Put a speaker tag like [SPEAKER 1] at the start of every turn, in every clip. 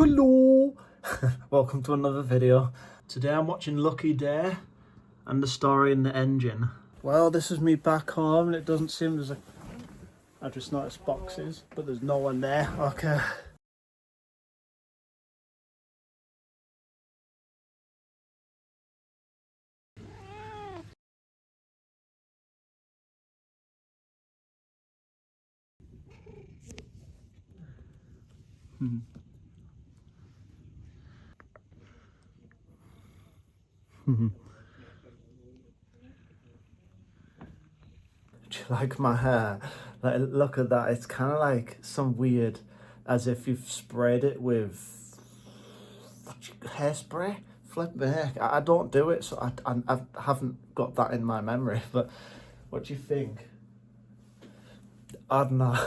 [SPEAKER 1] Hello! Welcome to another video. Today I'm watching Lucky Day and the story in the engine. Well, this is me back home and it doesn't seem there's I just noticed boxes, but there's no one there. Okay. Do you like my hair? Like, look at that. It's kind of like some weird, as if you've sprayed it with hairspray. Flip me heck. I don't do it, so I haven't got that in my memory. But what do you think? I don't know.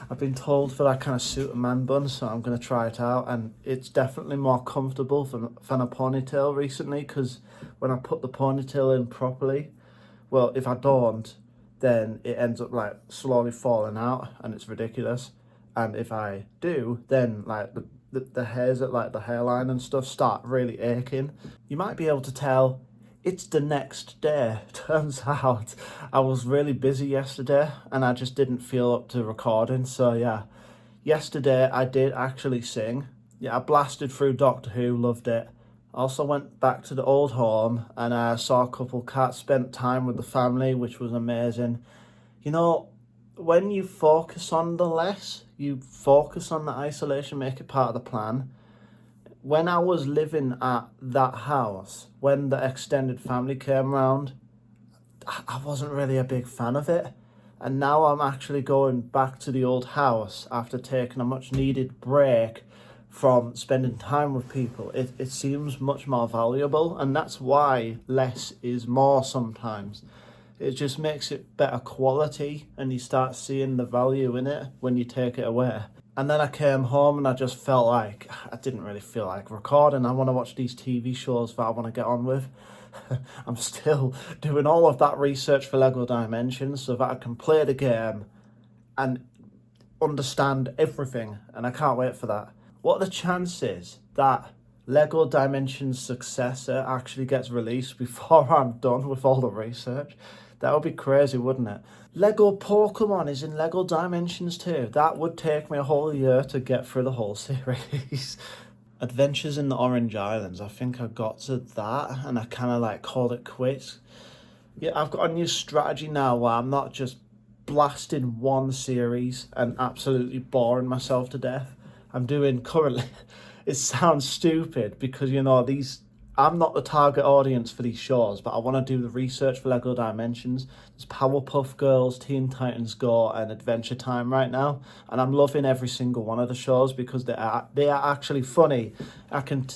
[SPEAKER 1] I've been told for that kind of suit a man bun, so I'm going to try it out. And it's definitely more comfortable than a ponytail recently, because when I put the ponytail in properly, well, if I don't, then it ends up like slowly falling out and it's ridiculous. And if I do, then like the hairs at like the hairline and stuff start really aching. You might be able to tell it's the next day. Turns out I was really busy yesterday and I just didn't feel up to recording. So yeah, yesterday I did actually sing. Yeah, I blasted through Doctor Who, loved it. Also went back to the old home and I saw a couple cats, spent time with the family, which was amazing. You know, when you focus on the less, you focus on the isolation, make it part of the plan. When I was living at that house, when the extended family came around, I wasn't really a big fan of it. And now I'm actually going back to the old house after taking a much needed break from spending time with people. It seems much more valuable, and that's why less is more sometimes. It just makes it better quality and you start seeing the value in it when you take it away. And then I came home and I just felt like I didn't really feel like recording. I want to watch these TV shows that I want to get on with. I'm still doing all of that research for Lego Dimensions so that I can play the game and understand everything, and I can't wait for that. What are the chances that Lego Dimensions successor actually gets released before I'm done with all the research? That would be crazy, wouldn't it? Lego Pokemon is in Lego Dimensions too. That would take me a whole year to get through the whole series. Adventures in the Orange Islands, I think I got to that and I kind of like called it quits. Yeah, I've got a new strategy now where I'm not just blasting one series and absolutely boring myself to death. I'm doing currently, it sounds stupid because, you know, I'm not the target audience for these shows, but I want to do the research for Lego Dimensions. There's Powerpuff Girls, Teen Titans Go, and Adventure Time right now, and I'm loving every single one of the shows because they are actually funny. I can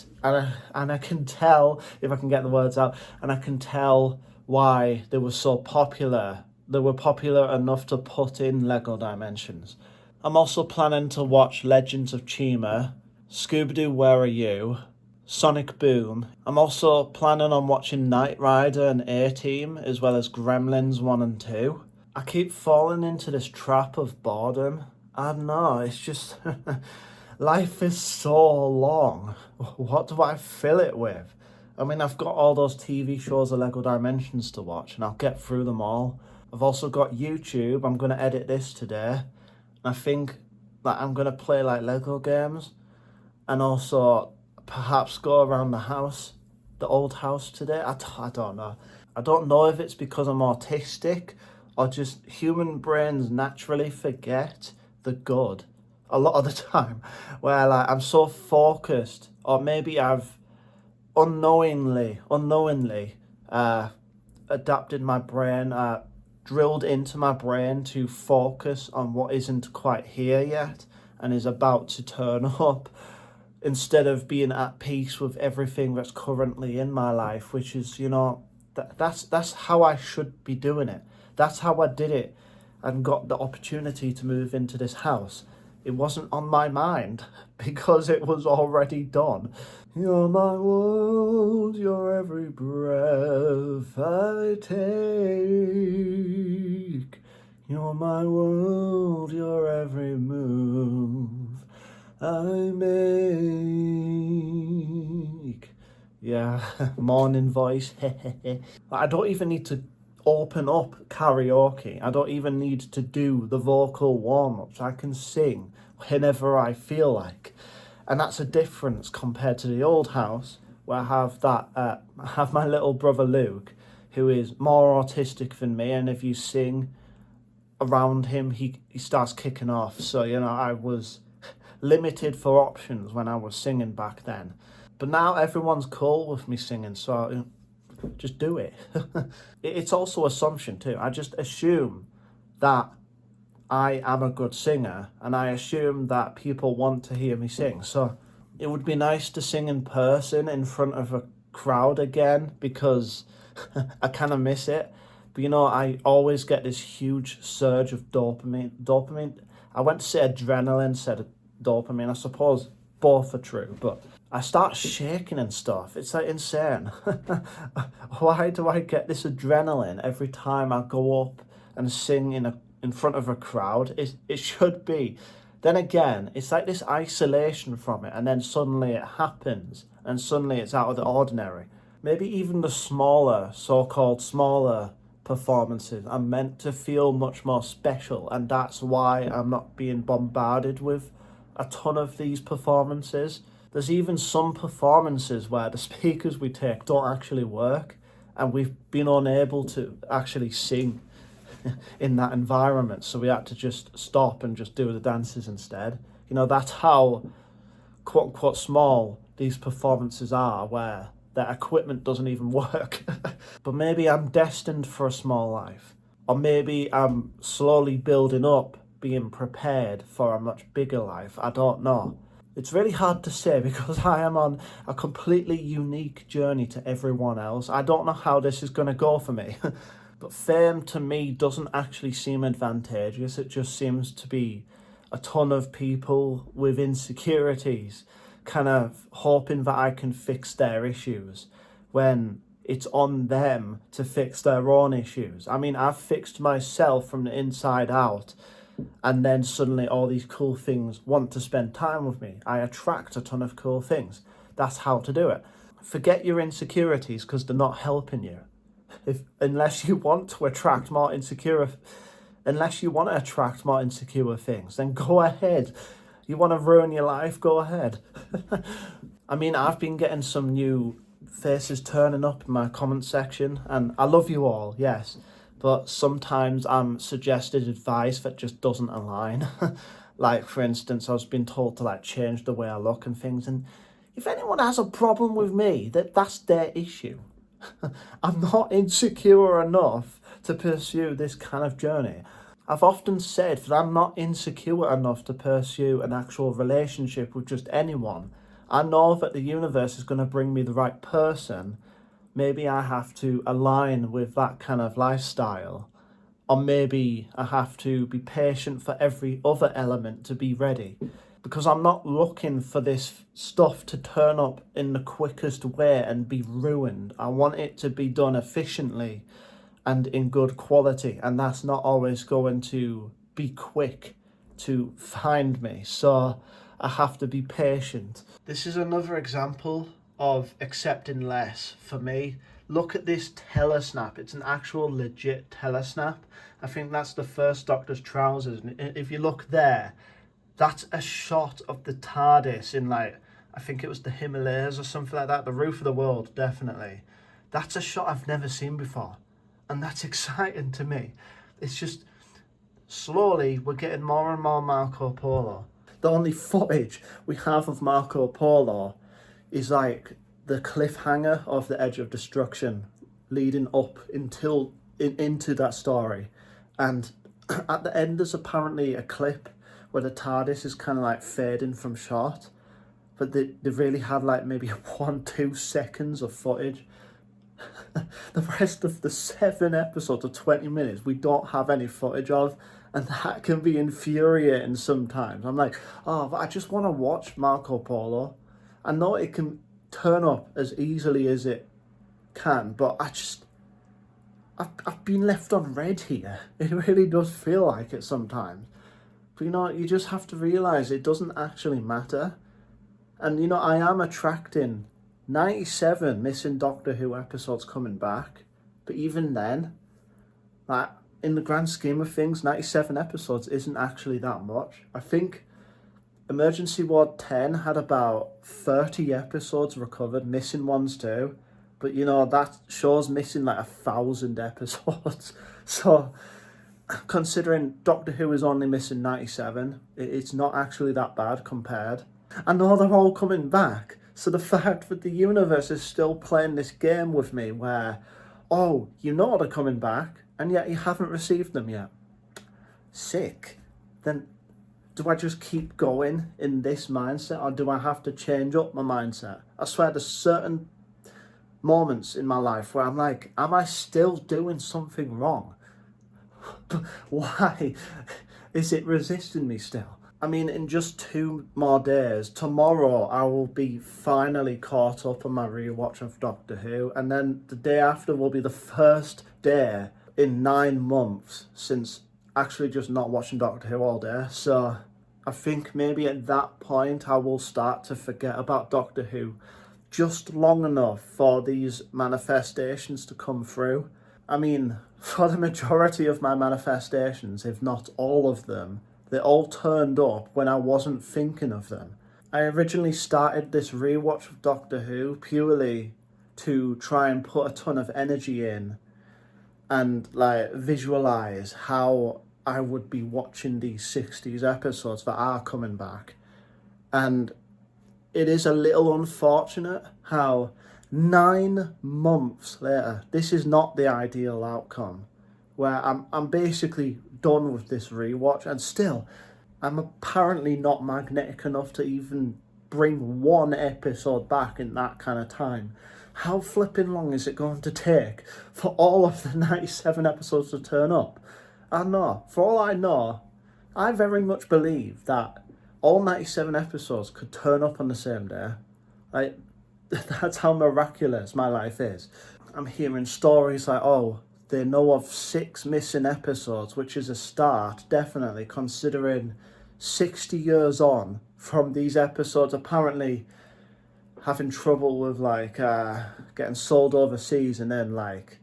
[SPEAKER 1] tell, if I can get the words out, and I can tell why they were so popular. They were popular enough to put in Lego Dimensions. I'm also planning to watch Legends of Chima, Scooby-Doo Where Are You, Sonic Boom. I'm also planning on watching Knight Rider and A-Team, as well as Gremlins 1 and 2. I keep falling into this trap of boredom. I don't know, it's just... life is so long. What do I fill it with? I mean, I've got all those TV shows of Lego Dimensions to watch, and I'll get through them all. I've also got YouTube. I'm going to edit this today. I think that I'm going to play like Lego games and also perhaps go around the house, the old house today. I don't know. I don't know if it's because I'm autistic or just human brains naturally forget the good a lot of the time, where like I'm so focused, or maybe I've unknowingly adapted my brain, drilled into my brain to focus on what isn't quite here yet and is about to turn up, instead of being at peace with everything that's currently in my life, which is, you know, that's how I should be doing it. That's how I did it and got the opportunity to move into this house. It wasn't on my mind because it was already done. You're my world, you're every breath I take. You're my world, you're every move I make. Yeah, morning voice. I don't even need to open up karaoke. I don't even need to do the vocal warm-ups. I can sing whenever I feel like. And that's a difference compared to the old house where I have my little brother Luke, who is more autistic than me, and if you sing around him, he starts kicking off. So, I was limited for options when I was singing back then. But now everyone's cool with me singing, so just do it. It's also assumption too. I just assume that I am a good singer, and I assume that people want to hear me sing. So it would be nice to sing in person in front of a crowd again, because I kind of miss it. But I always get this huge surge of dopamine. I went to say adrenaline, said dopamine. I suppose both are true, but I start shaking and stuff. It's like insane. Why do I get this adrenaline every time I go up and sing in front of a crowd? It should be. Then again, it's like this isolation from it, and then suddenly it happens, and suddenly it's out of the ordinary. Maybe even the so-called smaller performances are meant to feel much more special, and that's why I'm not being bombarded with a ton of these performances. There's even some performances where the speakers we take don't actually work, and we've been unable to actually sing in that environment, so we had to just stop and just do the dances instead. That's how quote unquote small these performances are, where their equipment doesn't even work. But maybe I'm destined for a small life, or maybe I'm slowly building up, being prepared for a much bigger life. I don't know. It's really hard to say because I am on a completely unique journey to everyone else. I don't know how this is going to go for me. But fame to me doesn't actually seem advantageous. It just seems to be a ton of people with insecurities kind of hoping that I can fix their issues when it's on them to fix their own issues. I mean, I've fixed myself from the inside out, and then suddenly all these cool things want to spend time with me. I attract a ton of cool things. That's how to do it. Forget your insecurities because they're not helping you. Unless you want to attract more insecure things, then go ahead. You want to ruin your life? Go ahead. I mean, I've been getting some new faces turning up in my comment section, and I love you all, yes. But sometimes I'm suggested advice that just doesn't align. Like, for instance, I was being told to change the way I look and things. And if anyone has a problem with me, that's their issue. I'm not insecure enough to pursue this kind of journey. I've often said that I'm not insecure enough to pursue an actual relationship with just anyone. I know that the universe is going to bring me the right person. Maybe I have to align with that kind of lifestyle. Or maybe I have to be patient for every other element to be ready. Because I'm not looking for this stuff to turn up in the quickest way and be ruined. I want it to be done efficiently and in good quality. And that's not always going to be quick to find me. So I have to be patient. This is another example of accepting less for me. Look at this telesnap. It's an actual legit telesnap. I think that's the first Doctor's trousers. And if you look there, that's a shot of the TARDIS in I think it was the Himalayas or something like that. The roof of the world, definitely. That's a shot I've never seen before. And that's exciting to me. It's just slowly we're getting more and more Marco Polo. The only footage we have of Marco Polo is the cliffhanger of the Edge of Destruction leading up into that story. And at the end there's apparently a clip where the TARDIS is kind of fading from shot, but they really had maybe 1-2 seconds of footage. The rest of the 7 episodes of 20 minutes we don't have any footage of, and that can be infuriating sometimes. I'm like, oh, but I just want to watch Marco Polo. I know it can turn up as easily as it can, but I've been left on red here. It really does feel like it sometimes. But you just have to realise it doesn't actually matter. And I am attracting 97 missing Doctor Who episodes coming back. But even then, like, in the grand scheme of things, 97 episodes isn't actually that much. I think Emergency Ward 10 had about 30 episodes recovered, missing ones too. But you know, that show's missing like 1,000 episodes. So, considering Doctor Who is only missing 97, it's not actually that bad compared. I know they're all coming back. So the fact that the universe is still playing this game with me where, oh, you know they're coming back, and yet you haven't received them yet. Sick. Then do I just keep going in this mindset, or do I have to change up my mindset? I swear there's certain moments in my life where I'm like, am I still doing something wrong? Why is it resisting me still? I mean, in just 2 more days, tomorrow I will be finally caught up on my rewatch of Doctor Who, and then the day after will be the first day in 9 months since actually just not watching Doctor Who all day. So I think maybe at that point I will start to forget about Doctor Who just long enough for these manifestations to come through. I mean, for the majority of my manifestations, if not all of them, they all turned up when I wasn't thinking of them. I originally started this rewatch of Doctor Who purely to try and put a ton of energy in and like visualize how I would be watching these 60s episodes that are coming back. And it is a little unfortunate how 9 months later, this is not the ideal outcome, where I'm basically done with this rewatch, and still I'm apparently not magnetic enough to even bring 1 episode back in that kind of time. How flipping long is it going to take for all of the 97 episodes to turn up? I don't know. For all I know, I very much believe that all 97 episodes could turn up on the same day. Like, that's how miraculous my life is. I'm hearing stories like, oh, they know of 6 missing episodes, which is a start, definitely, considering 60 years on from these episodes apparently having trouble with, like, getting sold overseas, and then, like,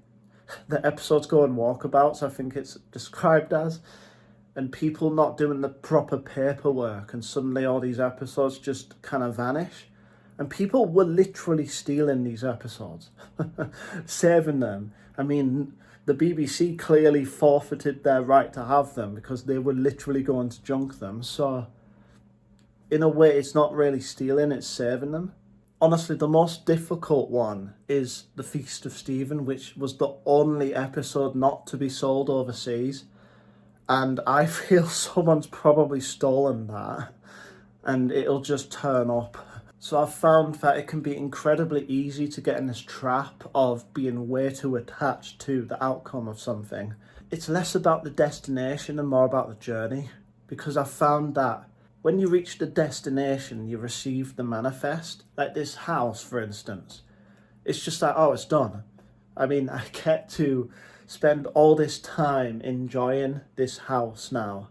[SPEAKER 1] the episodes go on walkabouts, I think it's described as, and people not doing the proper paperwork, and suddenly all these episodes just kind of vanish. And people were literally stealing these episodes, saving them. I mean, the BBC clearly forfeited their right to have them because they were literally going to junk them. So, in a way, it's not really stealing, it's saving them. Honestly, the most difficult one is The Feast of Stephen, which was the only episode not to be sold overseas. And I feel someone's probably stolen that, and it'll just turn up. So I've found that it can be incredibly easy to get in this trap of being way too attached to the outcome of something. It's less about the destination and more about the journey, because I've found that when you reach the destination, you receive the manifest. Like this house, for instance. It's just like, oh, it's done. I mean, I get to spend all this time enjoying this house now,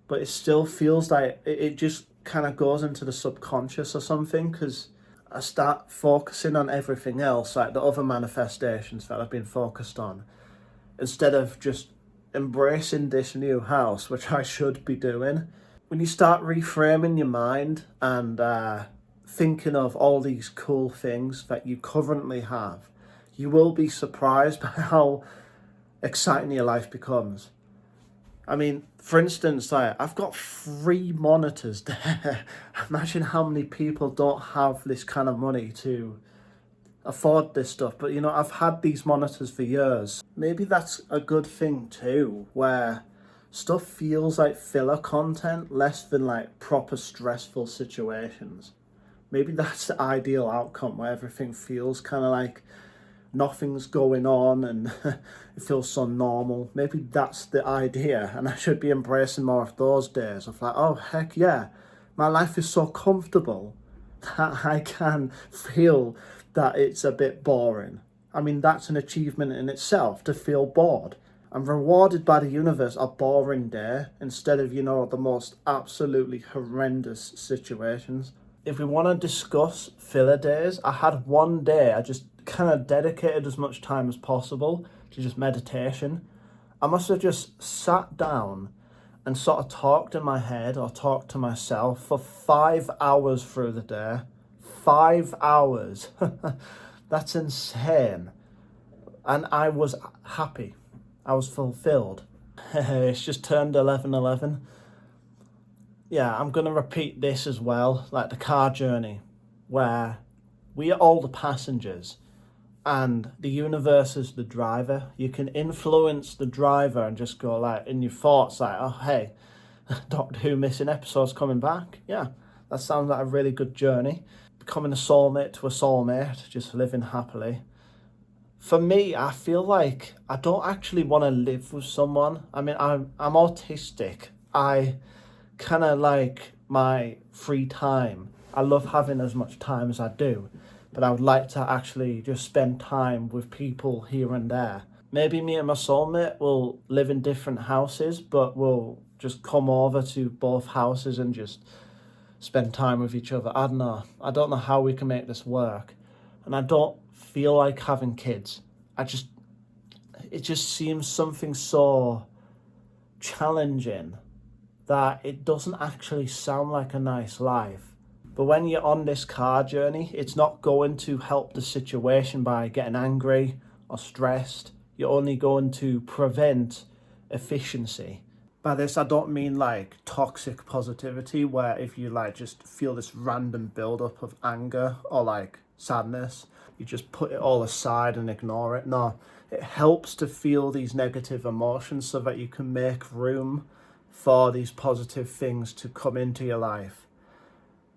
[SPEAKER 1] but it still feels like it just kind of goes into the subconscious or something, because I start focusing on everything else, like the other manifestations that I've been focused on, instead of just embracing this new house, which I should be doing. When you start reframing your mind and thinking of all these cool things that you currently have, you will be surprised by how exciting your life becomes. I mean, for instance, like, I've got 3 monitors there. Imagine how many people don't have this kind of money to afford this stuff. But, you know, I've had these monitors for years. Maybe that's a good thing too, where stuff feels like filler content, less than like proper stressful situations. Maybe that's the ideal outcome, where everything feels kind of like nothing's going on and it feels so normal. Maybe that's the idea, and I should be embracing more of those days of like, oh heck yeah, my life is so comfortable that I can feel that it's a bit boring. I mean, that's an achievement in itself, to feel bored. I'm rewarded by the universe a boring day instead of, you know, the most absolutely horrendous situations. if we want to discuss filler days, I had one day I just kind of dedicated as much time as possible to just meditation. I must have just sat down and sort of talked in my head or talked to myself for 5 hours through the day. 5 hours. That's insane. And I was happy. I was fulfilled. It's just turned 11:11. Yeah, I'm going to repeat this as well, like the car journey, where we are all the passengers and the universe is the driver. You can influence the driver and just go like in your thoughts like, oh, hey, Doctor Who missing episodes coming back. Yeah, that sounds like a really good journey. Becoming a soulmate to a soulmate, just living happily. For me, I feel like I don't actually want to live with someone. I mean, I'm autistic. I kind of like my free time. I love having as much time as I do, but I would like to actually just spend time with people here and there. Maybe me and my soulmate will live in different houses, but we'll just come over to both houses and just spend time with each other. I don't know. I don't know how we can make this work. And I don't feel like having kids. It just seems something so challenging that it doesn't actually sound like a nice life. But when you're on this car journey, it's not going to help the situation by getting angry or stressed. You're only going to prevent efficiency. By this, I don't mean like toxic positivity, where if you like just feel this random buildup of anger or like sadness, you just put it all aside and ignore it. No, it helps to feel these negative emotions so that you can make room for these positive things to come into your life.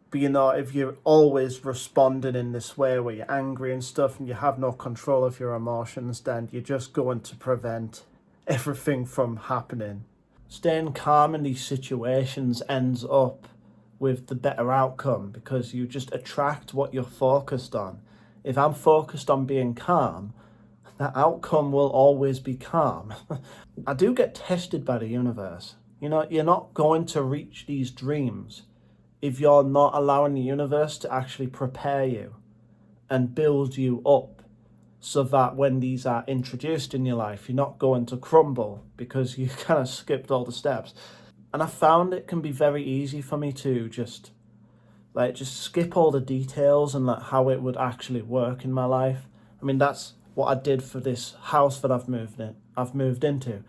[SPEAKER 1] But you know, if you're always responding in this way where you're angry and stuff and you have no control of your emotions, then you're just going to prevent everything from happening. Staying calm in these situations ends up with the better outcome because you just attract what you're focused on. If I'm focused on being calm, the outcome will always be calm. I do get tested by the universe. You know, you're not going to reach these dreams if you're not allowing the universe to actually prepare you and build you up so that when these are introduced in your life, you're not going to crumble because you kind of skipped all the steps. And I found it can be very easy for me to just skip all the details and like how it would actually work in my life. I mean, that's what I did for this house that I've moved into.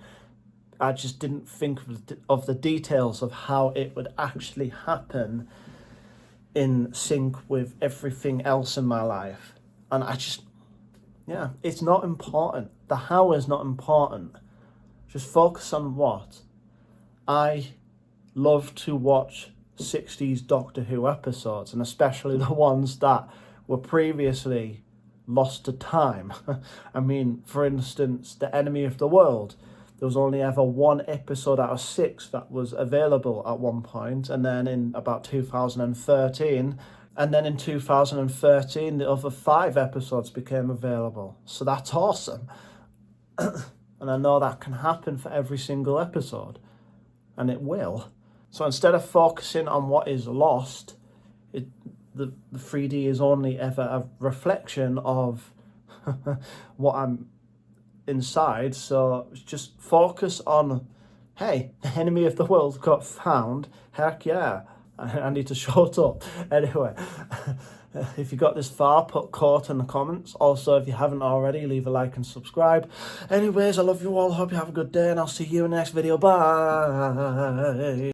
[SPEAKER 1] I just didn't think of the details of how it would actually happen in sync with everything else in my life. And it's not important. The how is not important. Just focus on what. I love to watch 60s Doctor Who episodes, and especially the ones that were previously lost to time. I mean, for instance, The Enemy of the World. There was only ever one episode out of 6 that was available at one point, and then in about 2013, the other 5 episodes became available. So that's awesome. And I know that can happen for every single episode, and it will. So instead of focusing on what is lost, the 3D is only ever a reflection of what I'm inside. So just focus on, hey, the enemy of the world got found. Heck yeah. I need to shut up. Anyway, if you got this far, put quote in the comments. Also, if you haven't already, leave a like and subscribe. Anyways, I love you all. Hope you have a good day, and I'll see you in the next video. Bye.